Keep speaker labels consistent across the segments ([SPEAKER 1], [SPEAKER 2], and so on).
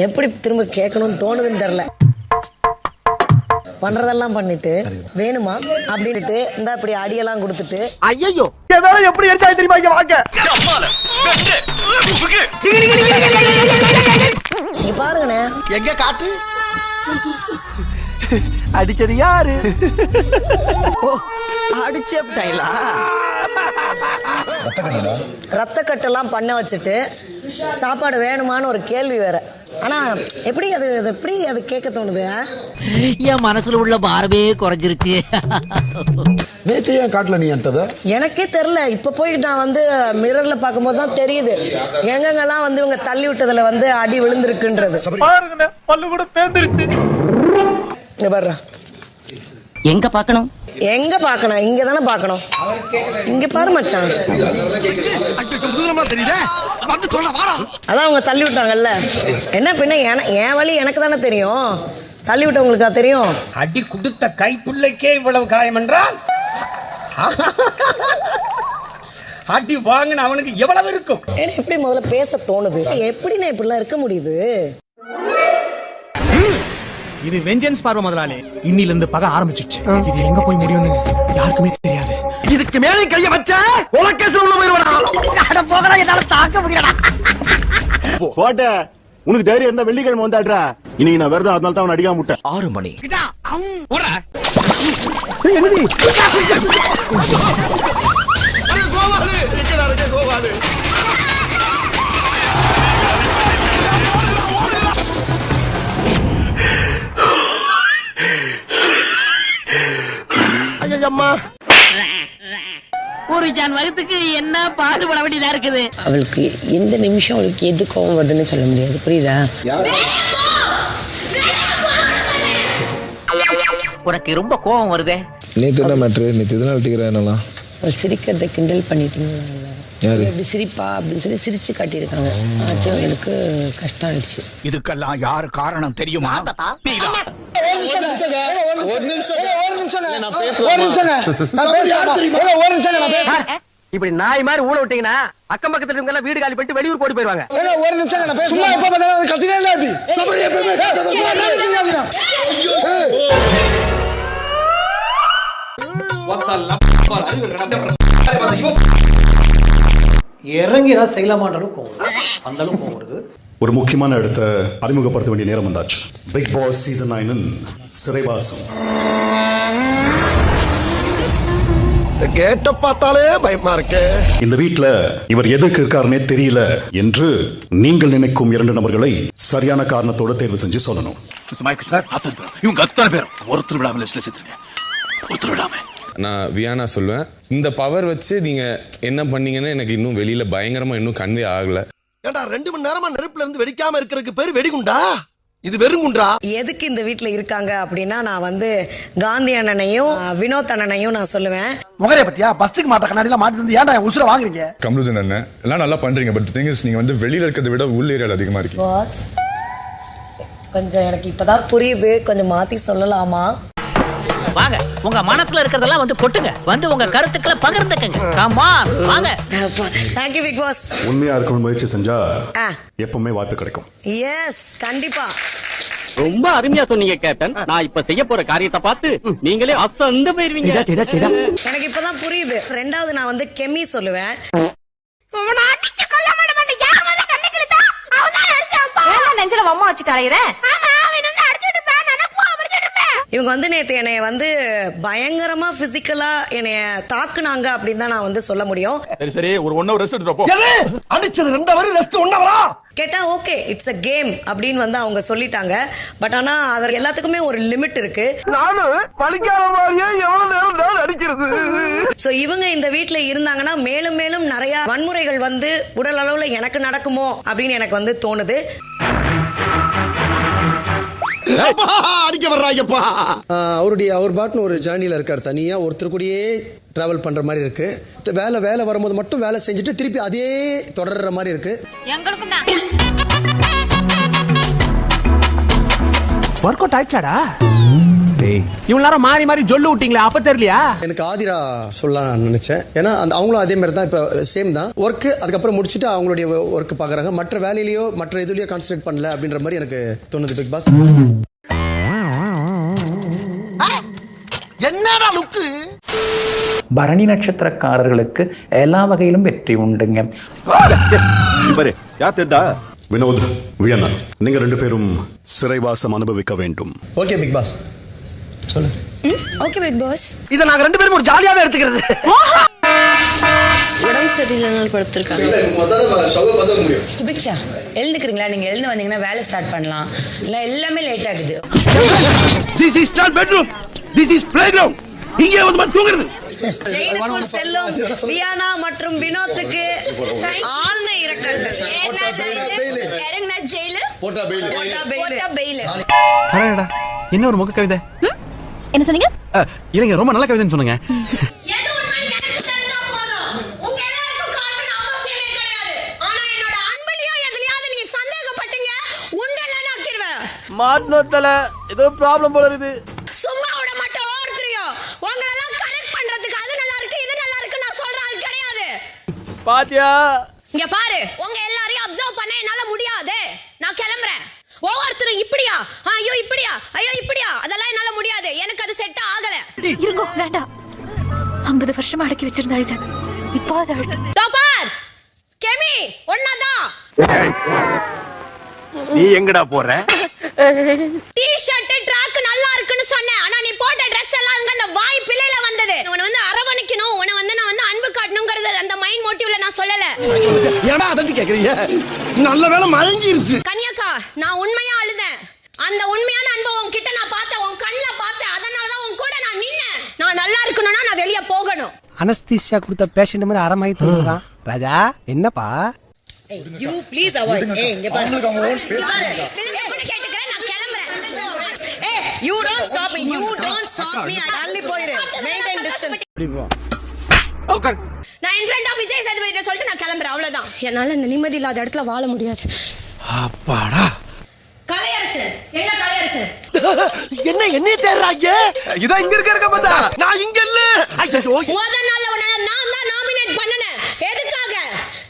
[SPEAKER 1] எப்படி திரும்ப கேட்கணும்னு தோணுதுன்னு தெரியல. பண்றதெல்லாம் பண்ணிட்டு வேணுமா அப்படின்ட்டு இந்த இப்படி அடியெல்லாம் கொடுத்துட்டு
[SPEAKER 2] ஐயோ ஏதாவது எப்படி எடுத்தா தெரியுமா இங்க வாங்க
[SPEAKER 1] நீ பாருங்கண்ணே.
[SPEAKER 2] எங்க காட்டு அடிச்சது யாரு?
[SPEAKER 1] ஓ அடிச்சா ரத்த கட்டெல்லாம் பண்ண வச்சுட்டு சாப்பாடு வேணுமான்னு ஒரு கேள்வி வேற. ஆனா எப்படி அது கேட்க தோணுது?
[SPEAKER 3] என் மனசுல உள்ள பாரமே குறைஞ்சிருச்சு.
[SPEAKER 4] நேத்து ஏன் காட்டல நீ என்கிட்ட?
[SPEAKER 1] எனக்கே தெரியல. இப்ப போய் நான் வந்து மிரர்ல பார்க்கும்போது தான் தெரியுது எங்கெங்கெல்லாம் வந்து இவங்க தள்ளி விட்டதுல வந்து அடி விழுந்திருக்குன்றது.
[SPEAKER 2] பாருங்க பல்லு கூட பேந்துருச்சு.
[SPEAKER 1] வர்ற
[SPEAKER 3] எங்க பார்க்கணும்?
[SPEAKER 1] எங்க பார்க்கணும்? இங்க தானே பார்க்கணும். இங்க பாரு மச்சான். அதான் அவங்க தள்ளி விட்டாங்கல்ல. என்ன பின்ன என் வழி எனக்கு தானே தெரியும். தள்ளி விட்டவங்களுக்கா தெரியும்?
[SPEAKER 5] அடி கொடுத்த கைப்புள்ளைக்கே இவ்வளவு காயம் என்றால் அடி வாங்கின அவனுக்கு எவ்வளவு இருக்கும்?
[SPEAKER 1] எப்படி முதல்ல பேச தோணுது? எப்படின்னு இப்படிலாம் இருக்க முடியுது?
[SPEAKER 6] இது வெஞ்சன்ஸ் பார்வை முதலாளி. இன்னில இருந்து பகை ஆரம்பிச்சிடுச்சு. இது எங்க போய் முடியும்னு யாருக்குமே தெரியாது.
[SPEAKER 2] இதுக்கு மேலே கைய வச்சா உலகேசம் உள்ள போயிடுவானா? அட போகடா, என்னால தாக்க முடியலடா.
[SPEAKER 7] போட்ட உனக்கு தைரியம் இருந்தா வெள்ளிக்கிழமை வந்தாடுறா. இன்னைக்கு நான் விரதம், அதனால தான் அவன் அடிக்காம விட்டேன்.
[SPEAKER 6] 6 மணி.
[SPEAKER 4] என்னது
[SPEAKER 3] ஒரு ஜான் வகுத்துக்கு என்ன பாடுபட வேண்டியதா இருக்குது.
[SPEAKER 1] அவளுக்கு எந்த நிமிஷம் அவளுக்கு எது கோவம் வருதுன்னு சொல்ல முடியாது. புரியுதா?
[SPEAKER 3] உனக்கு ரொம்ப கோவம் வருதே.
[SPEAKER 4] நேத்து என்ன மேட்ரு? நேத்து இதனால டிக்கிறேன்.
[SPEAKER 1] சிரிக்கிறத கிண்டல் பண்ணிட்டீங்க.
[SPEAKER 4] யாரு?
[SPEAKER 1] எப்படி சிரிப்பா அப்படின்னு சொல்லி சிரிச்சு காட்டியிருக்காங்க. எனக்கு கஷ்டம் ஆயிடுச்சு.
[SPEAKER 8] இதுக்கெல்லாம் யாரு காரணம் தெரியுமா?
[SPEAKER 2] இப்படி நாய் மாதிரி ஊழ விட்டீங்கன்னா அக்கம் பக்கத்துல இருக்கவங்க எல்லாம் வீடு காலி பண்ணிட்டு வெளியூர் போட்டு போயிருவாங்க.
[SPEAKER 4] ஒரு நிமிஷம் நான்
[SPEAKER 6] இறங்கி ஏதாவது செய்யலாமான்ற அளவுக்கு அந்த அளவுக்கு கோவம் வருது.
[SPEAKER 9] ஒரு முக்கியமான இடத்தை அறிமுகப்படுத்த வேண்டிய நேரம் வந்தாச்சு. பிக் பாஸ் சீசன் 9 சிறைவாசம்.
[SPEAKER 4] கேட்ட பார்த்தாலே பயமா இருக்கு.
[SPEAKER 9] இந்த வீட்ல இவர் எதுக்கு இருக்காருன்னே தெரியல என்று நீங்கள் நினைக்கும் 2 நபர்களை சரியான காரணத்தோட தேர்வு செஞ்சு சொல்லணும்.
[SPEAKER 8] இவங்க அத்தனை பேர் ஒருத்தர் விடாம லிஸ்ட்ல சேர்த்துருங்க. ஒருத்தர் விடாம.
[SPEAKER 10] நான் வியானா சொல்லுவேன், இந்த பவர் வச்சு நீங்க என்ன பண்ணீங்கன்னு எனக்கு இன்னும் வெளியில பயங்கரமா இன்னும் கன்வே ஆகல.
[SPEAKER 4] ஏண்டா 2 மணி நேரமா நெருப்புல இருந்து வெடிக்காம இருக்கிறதுக்கு பேரு வெடிகுண்டா? இது வெறும் குண்டா?
[SPEAKER 1] எதுக்கு இந்த வீட்டுல இருக்காங்க அப்படின்னா நான் வந்து காந்தி அண்ணனையும் வினோத் அண்ணனையும் நான் சொல்லுவேன்.
[SPEAKER 2] முகரே பத்தியா பஸ்ஸுக்கு மாட்ட கண்ணாடிலாம் மாட்டி வந்து ஏன்டா உசுர வாங்குறீங்க?
[SPEAKER 7] கமலுதன் அண்ணன் எல்லாம் நல்லா பண்றீங்க. பட் திங் இஸ், நீங்க வந்து வெளியில இருக்கிறத விட உள்ள ஏரியால அதிகமா இருக்கீங்க.
[SPEAKER 1] பாஸ் கொஞ்சம் எனக்கு இப்பதான் புரியுது. கொஞ்சம் மாத்தி சொல்லலாமா?
[SPEAKER 3] வாங்க, உங்க மனசுல இருக்கிறதெல்லாம் வந்து கொட்டுங்க. வந்து உங்க கருத்துக்களை பகிர்ந்துக்கங்க. கம் ஆன் வாங்க.
[SPEAKER 1] Thank you Bigg Boss.
[SPEAKER 9] உண்மையா இருக்கணும் முயற்சி செஞ்சா எப்பவுமே வாய்ப்பு கிடைக்கும்.
[SPEAKER 1] எஸ் கண்டிப்பா.
[SPEAKER 5] ரொம்ப அருமையா சொன்னீங்க கேப்டன். நான் இப்ப செய்ய போற காரியத்தை பார்த்து நீங்களே அசந்து போயிருவீங்க.
[SPEAKER 1] எனக்கு இப்பதான் புரியுது. 2வது நான் வந்து கெமி சொல்லுவேன். இவங்க வந்து நேத்து என்னைய வந்து பயங்கரமா பிசிக்கலா என்னைய தாக்குனாங்க அப்படின்னு தான் நான் வந்து சொல்ல முடியும்.
[SPEAKER 7] சரி சரி, ஒரு 1 hour ரெஸ்ட் எடுத்துட்டு போ.
[SPEAKER 4] அடிச்சது 2 hour ரெஸ்ட் 1 hour
[SPEAKER 1] கேட்டா ஓகே இட்ஸ் a கேம் அப்படின்னு வந்து அவங்க சொல்லிட்டாங்க. பட் ஆனா அது எல்லாத்துக்குமே ஒரு லிமிட் இருக்கு.
[SPEAKER 2] நானும் பழிக்காத மாதிரியே எவ்வளவு நேரம் தான் அடிக்கிறது.
[SPEAKER 1] சோ இவங்க இந்த வீட்ல இருந்தாங்கன்னா மேலும் மேலும் நிறைய வன்முறைகள் வந்து உடல் அளவுல எனக்கு நடக்குமோ அப்படின்னு எனக்கு வந்து தோணுது.
[SPEAKER 4] அடிக்க வர்றாங்கப்பா. அவர் பாட்டுன்னு ஒரு ஜேர்னியில் இருக்கார். தனியாக ஒருத்தர் கூடயே ட்ராவல் பண்ணுற மாதிரி இருக்கு. வேலை வரும்போது மட்டும் வேலை செஞ்சுட்டு திருப்பி அதே தொடர்ற மாதிரி இருக்கு.
[SPEAKER 6] ஒர்க் அவுட் ஆயிடுச்சாடா? இவ்வளவு நேரம் மாறி மாறி சொல்லு விட்டீங்களா? அப்ப தெரியலையா?
[SPEAKER 4] எனக்கு ஆதிரா சொல்லலாம் நினைச்சேன். ஏன்னா அவங்களும் அதே மாதிரி தான், இப்போ சேம் தான் ஒர்க்கு. அதுக்கப்புறம் முடிச்சுட்டு அவங்களுடைய ஒர்க் பார்க்குறாங்க. மற்ற வேலையிலையோ மற்ற இதுலையோ கான்சன்ட்ரேட் பண்ணல அப்படின்ற மாதிரி எனக்கு தோணுது பிக் பாஸ்.
[SPEAKER 2] என்னடா லுக்கு?
[SPEAKER 11] பரணி நட்சத்திரக்காரர்களுக்கு எல்லா வகையிலும் வெற்றி உண்டுங்க.
[SPEAKER 9] வினோத், வியன்னா, நீங்க 2 பேரும் சிறைவாசம் அனுபவிக்க வேண்டும்.
[SPEAKER 4] ஓகே பிக் பாஸ், சொல்லு.
[SPEAKER 1] Okay Bigg Boss.
[SPEAKER 2] இத நாங்க 2 பேரும் ஒரு ஜாலியாவே எடுத்துக்கிறது.
[SPEAKER 1] உடம்பு சரியில்லைனாலும் படுத்திருக்காங்க. சுபிக்ஷா எழுந்துக்கிறீங்களா? நீங்க எழுந்து வந்தீங்கன்னா வேலை ஸ்டார்ட் பண்ணலாம். இல்ல எல்லாமே லேட் ஆகுது.
[SPEAKER 8] This is not bedroom. This is playground. இங்கே வந்து தூங்குறது.
[SPEAKER 1] ஜெயிலுக்குள் செல்லும் வியானா மற்றும் வினோத்துக்கு ஆழ்ந்த இரங்கல்.
[SPEAKER 6] என்ன ஒரு முக கவிதை?
[SPEAKER 12] என்ன சொன்னீங்க?
[SPEAKER 6] இல்லைங்க, ரொம்ப நல்ல கவிதைன்னு சொன்னீங்க. மாட்னோத்தல ஏதோ ப்ராப்ளம் போல இருக்குது.
[SPEAKER 12] சும்மா விட மாட்டேன் ஒவ்வொருத்தரையும். உங்களெல்லாம் கரெக்ட் பண்றதுக்கு அது நல்லா இருக்கு இது நல்லா இருக்கு நான் சொல்ற ஆள் கிடையாது.
[SPEAKER 6] பாத்தியா?
[SPEAKER 12] இங்க பாரு, உங்க எல்லாரையும் அப்சர்வ் பண்ண என்னால முடியாது. நான் கிளம்புறேன். ஒவ்வொருத்தரும் இப்படியா, ஐயோ இப்படியா, ஐயோ இப்படியா, அதெல்லாம் என்னால முடியாது. எனக்கு அது செட் ஆகல.
[SPEAKER 13] இருங்கோ, வேண்டாம். 50 வருஷமா அடக்கி வச்சிருந்தாங்க. இப்போ அது
[SPEAKER 12] டோபார் கெமி ஒண்ணாதான்.
[SPEAKER 2] நீ எங்கடா போற?
[SPEAKER 12] டி-ஷர்ட் ட்ராக் நல்லா இருக்குன்னு சொன்னேன். ஆனா நீ போட்ட Dress எல்லாம் அங்க அந்த வாய் பிள்ளையில வந்தது. உன்னை வந்து அரவணைக்கணும், உன்னை வந்து நான் வந்து அன்பு காட்டணும்ங்கறது அந்த மைண்ட் மோட்டிவ்ல நான் சொல்லல.
[SPEAKER 4] ஏடா அதட்டி கேக்குறீங்க? நல்ல வேளை மயங்கிருச்சு.
[SPEAKER 12] கன்யாக்கா, நான் உண்மையா அழுதேன். அந்த உண்மையான அன்பை உன்கிட்ட நான் பார்த்தேன், உன் கண்ணுல பார்த்தேன். அதனால தான் உன் கூட நான் நின்னேன். நான் நல்லா இருக்கணும்னா நான் வெளிய போகணும்.
[SPEAKER 2] அனஸ்தீசியா கொடுத்த பேஷண்ட் மாதிரி அரமாயி தூங்குறான். ராஜா என்னப்பா?
[SPEAKER 1] You please avoid. இங்க பாரு.
[SPEAKER 4] அவங்க ஓன் ஸ்பேஸ்.
[SPEAKER 12] கேட்டுக்கறேன், நான் கிளம்புறேன்.
[SPEAKER 1] You don't stop me. You don't stop me. தள்ளி போயிரு. Maintain distance.
[SPEAKER 12] நான் in front of விஜய் சேதுபதிட்ட சொல்லிட்டு நான் கிளம்புறேன். அவ்வளவுதான். என்னால இந்த நிம்மதி இல்லாத இடத்துல வாழ முடியாது.
[SPEAKER 2] அப்பாடா.
[SPEAKER 12] கலையரசு, எங்க கலையரசு?
[SPEAKER 2] என்ன தேடுறாங்க? இத இங்க இருக்க பார்த்தா நான் இங்க இல்ல. ஐயோ,
[SPEAKER 12] முதல் நாள்ல உன்னை நான் தான் நாமினேட் பண்ணனேன். எதுக்காக?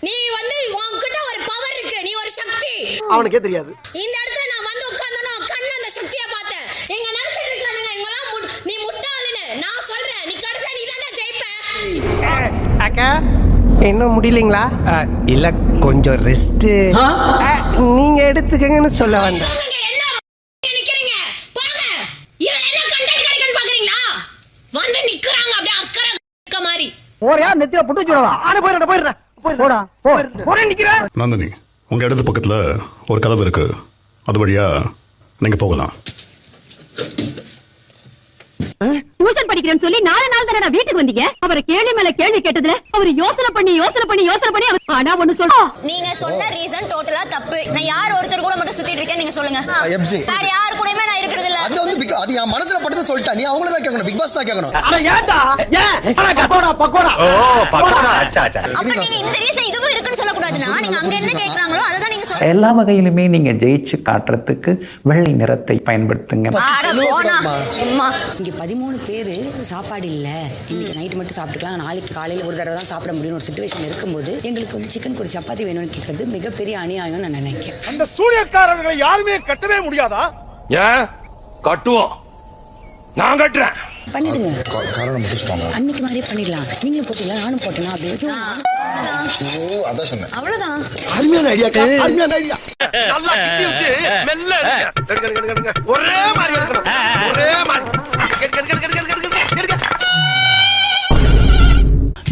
[SPEAKER 12] நீ வந்து உன்கிட்ட ஒரு பவர் இருக்கு, நீ ஒரு சக்தி.
[SPEAKER 2] அவனுக்கே தெரியாது.
[SPEAKER 12] இந்த இடத்துல நான் வந்து உட்கார்ந்தனோ கண்ணு அந்த சக்தியை பார்த்தேன். எங்க நினைச்சிட்டு இருக்கானுங்க எங்கலாம் நீ முட்டாளுன்னு. நான் சொல்றேன், நீ கடைசியா நீ தான்டா ஜெயிப்ப.
[SPEAKER 2] அக்கா இன்னும் முடியலங்களா? இல்ல கொஞ்சம் ரெஸ்ட் நீங்க எடுத்துக்கங்கன்னு சொல்ல வந்தேன்.
[SPEAKER 12] என்ன நிக்கிறீங்க? போங்க. இதுல என்ன கண்டென்ட் கிடைக்குன்னு பாக்குறீங்களா? வந்து நிக்கறாங்க அப்படியே அக்கறை மாதிரி.
[SPEAKER 2] போறியா நெத்தில புட்டு வச்சிரவா? ஆனே போயிரடா. போடா. போறே நிக்கிற.
[SPEAKER 9] நந்தினி, உங்க இடது பக்கத்துல ஒரு கதவு இருக்கு. அது வழியா நீங்க போகலாம்.
[SPEAKER 13] டியூஷன் படிக்கிறேன்னு சொல்லி 4 நாள் தானே நான் வீட்டுக்கு வந்தீங்க. அவரை கேள்வி மேல கேள்வி கேட்டதுல அவர் யோசனை பண்ணி ஆனா ஒண்ணு சொல்ல.
[SPEAKER 12] நீங்க சொன்ன ரீசன் டோட்டலா தப்பு. நான் யார் ஒருத்தர் கூட மட்டும் சுத்திட்டு இருக்கேன் நீங்க சொல்லுங்க. வேற யார் கூடயுமே நான் இருக்கிறது இல்ல.
[SPEAKER 4] அது வந்து அது என் மனசுல பட்டது சொல்லிட்டா. நீ அவங்கள தான் கேட்கணும், பிக் பாஸ் தான் கேட்கணும்.
[SPEAKER 2] அட ஏன்டா? ஏன்? பக்கோடா. ஓ பக்கோடா. அச்சா.
[SPEAKER 12] அப்ப நீங்க இந்த ரீசன் இதுவும் இருக்குன்னு சொல்ல கூடாதுனா நீங்க அங்க என்ன கேக்குறாங்களோ அத தான் நீங்க சொல்லுங்க.
[SPEAKER 11] எல்லா வகையிலுமே நீங்க ஜெயிச்சு காட்டுறதுக்கு வெள்ளை நிறத்தை பயன்படுத்துங்க.
[SPEAKER 12] சும்மா
[SPEAKER 1] இங்க 13 பேரு சாப்பாடு இல்ல, இன்னைக்கு நைட் மட்டும் சாப்பிட்டுக்கலாம், நாளைக்கு காலையில ஒரு தடவை தான் சாப்பிட முடியும்னு ஒரு சிச்சுவேஷன் இருக்கும்போது எங்களுக்கு வந்து சிக்கன் ஒரு சப்பாத்தி வேணும்னு கேட்கறது மிகப்பெரிய அநியாயம் நான் நினைக்கிறேன்.
[SPEAKER 8] அந்த சூனியக்காரர்களை யாருமே கட்டவே முடியாதா? ஏன் கட்டுவோம்? நான் கட்டுறேன்.
[SPEAKER 1] பண்ணிடுங்க.
[SPEAKER 4] காரணம் முடிச்சிட்டாங்க.
[SPEAKER 1] அன்னைக்கு மாதிரியே பண்ணிடலாம். நீங்களும் போட்டீங்களா நானும் போட்டேனா அப்படி.
[SPEAKER 4] அதான் சொன்னேன்.
[SPEAKER 1] அவ்வளவுதான்.
[SPEAKER 2] அருமையான ஐடியா. நல்லா கிட்டி விட்டு மெல்ல ஒரே மாதிரி இருக்கணும். ஒரே மாதிரி.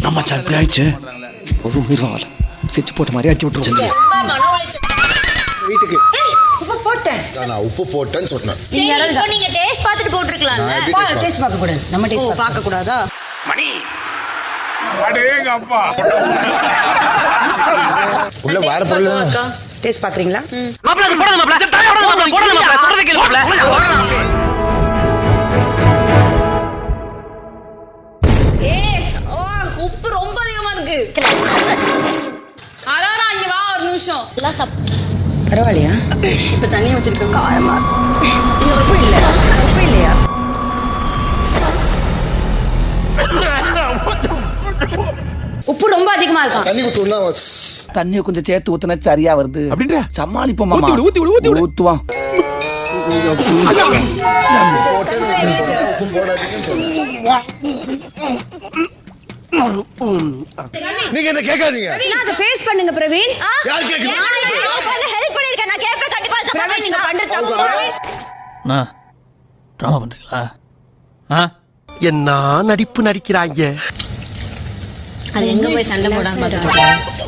[SPEAKER 8] நம்ம சல்பி ஆயிடுச்சு. ஒரு உயிர்வாள் சிச்சு போட்ட மாதிரி அடிச்சு விட்டுருவோம்.
[SPEAKER 4] வீட்டுக்கு
[SPEAKER 1] உப்பு போட்டேன்.
[SPEAKER 4] நான் உப்பு போட்டேன்னு சொன்னேன்.
[SPEAKER 12] நீங்க டேஸ்ட் பார்த்துட்டு போட்டுருக்கலாம்ல.
[SPEAKER 1] டேஸ்ட் பார்க்க கூடாது. நம்ம டேஸ்ட் பார்க்க கூடாதா?
[SPEAKER 8] மணி அடேங்க அப்பா.
[SPEAKER 4] உள்ள வேற பொருள்
[SPEAKER 1] டேஸ்ட் பாக்குறீங்களா?
[SPEAKER 2] மாப்ள போடுங்க மாப்ள. தரைய போடுங்க மாப்ள. போடுங்க மாப்ள. சொல்றத கேளு மாப்ள.
[SPEAKER 12] உப்பு ரொம்ப அதிகமா இருக்கு. அராரா இங்க வா ஒரு நிமிஷம்.
[SPEAKER 1] பரவாயில்லையா?
[SPEAKER 12] இப்ப தண்ணி வச்சிருக்க காரமா. இது உப்பு இல்ல. உப்பு இல்லையா?
[SPEAKER 1] உப்பு ரொம்ப அதிகமா இருக்கும்.
[SPEAKER 4] தண்ணி ஊத்துனா
[SPEAKER 14] தண்ணியை கொஞ்சம் சேர்த்து ஊத்துனா சரியா வருது அப்படின்ற சமாளிப்போம் மாமா. ஊத்துவான்.
[SPEAKER 2] நீங்க என்ன கேட்காதீங்க.
[SPEAKER 1] அதை ஃபேஸ் பண்ணுங்க பிரவீன்.
[SPEAKER 2] யார் கேக்குறீங்க?
[SPEAKER 12] நான் ஹெல்ப் பண்ணிருக்கேன். நான் கேப்ப கண்டிப்பா
[SPEAKER 1] பிரவீன் நீங்க பண்றது
[SPEAKER 3] நான் ட்ராமா பண்றீங்களா?
[SPEAKER 2] என்ன நடிப்பு நடிக்கிறாங்க.
[SPEAKER 12] அது எங்க போய் சண்டை போடாம பாத்துட்டு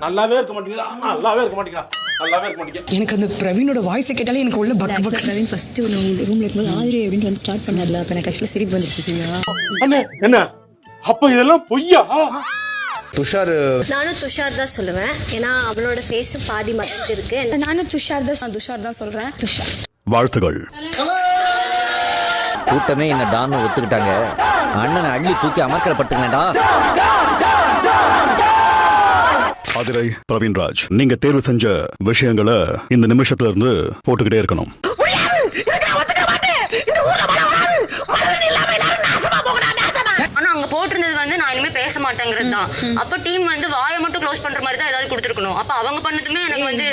[SPEAKER 8] நல்லாவே இருக்க மாட்டீங்களா? நல்லாவே இருக்க மாட்டீங்களா? நல்லாவே இருக்க மாட்டீங்க.
[SPEAKER 1] எனக்கு அந்த பிரவீனோட வாய்ஸ் கேட்டாலே எனக்கு உள்ள பக்க பக்க. பிரவீன் ஃபர்ஸ்ட் ரூம்ல இருக்கும்போது ஆதிரி அப்படின்னு வந்து ஸ்டார்ட் பண்ணல. அப்ப எனக்கு ஆக்சுவலா சிரிப்பு வந்துருச்சு. சரியா
[SPEAKER 8] அண்ணே என்ன அப்ப இதெல்லாம் பொய்யா?
[SPEAKER 4] துஷார்
[SPEAKER 12] நானும் துஷார் தான் சொல்லுவேன். ஏன்னா அவளோட ஃபேஸும் பாதி மறைஞ்சிருக்கு. நானும் துஷார் தான் சொல்றேன். துஷார்.
[SPEAKER 9] வாழ்த்துகள்.
[SPEAKER 14] கூட்டமே என்ன டான்னு ஒத்துக்கிட்டாங்க. அண்ணனை அள்ளி தூக்கி அமர்க்கலப்படுத்துங்கடா.
[SPEAKER 9] ஆதிரை, பிரவீன்ராஜ், நீங்க தேர்வு செஞ்ச விஷயங்களை இந்த நிமிஷத்துல இருந்து போட்டுக்கிட்டே இருக்கணும்.
[SPEAKER 1] ஆனா அங்க போட்டிருந்தது வந்து நான் இனிமே பேச மாட்டேங்கிறது தான். அப்ப டீம் வந்து வாயை மட்டும் க்ளோஸ் பண்ற மாதிரி தான் ஏதாவது கொடுத்துருக்கணும். அப்ப அவங்க பண்ணதுமே எனக்கு வந்து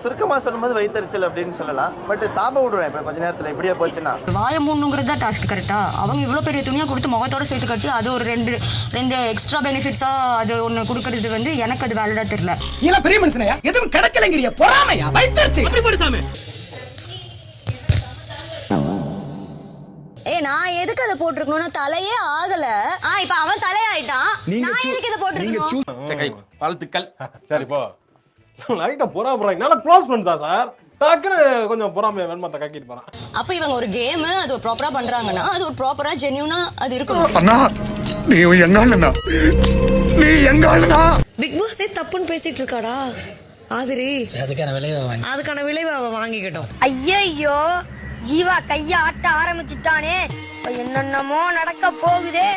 [SPEAKER 15] சுருக்கமா சொல்லும்போது வயிற்றுச்சல் அப்படின்னு சொல்லலாம். பட் சாப விடுவேன் இப்ப கொஞ்ச நேரத்துல இப்படியே போச்சுன்னா.
[SPEAKER 1] வாயை மூடணுங்கிறது தான் டாஸ்க். கரெக்டா? அவங்க இவ்வளவு பெரிய துணியா கொடுத்து முகத்தோட சேர்த்து கட்டி அது ஒரு ரெண்டு எக்ஸ்ட்ரா பெனிஃபிட்ஸா அது ஒண்ணு கொடுக்கறது வந்து எனக்கு அது வேலிடா தெரியல.
[SPEAKER 6] இல்ல பெரிய மனுஷனையா எதுவும் கிடைக்கலங்கறிய பொறாமையா வயிற்றுச்சு அப்படி போடு சாமி.
[SPEAKER 12] நான் எதுக்கு அதை போட்டிருக்கணும்னா தலையே ஆகல. இப்ப அவன் தலையாயிட்டான். நான் எதுக்கு இதை போட்டிருக்கணும்?
[SPEAKER 8] வாழ்த்துக்கள். சரி போ. லைட்டா பொறாம என்னால க்ளோஸ் பண்ணிட்டா சார். டக்குன்னு கொஞ்சம் பொறாம வெண்மத்தை கக்கிட்டு போறான்.
[SPEAKER 1] அப்ப இவங்க ஒரு கேம் அது ப்ராப்பரா பண்றாங்கன்னா அது ஒரு ப்ராப்பரா ஜென்யூனா அது இருக்கணும்.
[SPEAKER 8] அண்ணா நீ எங்க அண்ணனா? நீ எங்க அண்ணனா?
[SPEAKER 1] பிக் பாஸே தப்புன்னு பேசிட்டு இருக்காடா ஆதிரி. அதுக்கான விளைவை அவ வாங்கிக்கிட்டோம்.
[SPEAKER 13] ஐயோ ஜீவா கைய ஆட்ட ஆரம்பிச்சுட்டானே. என்னென்னமோ நடக்க போகுதே.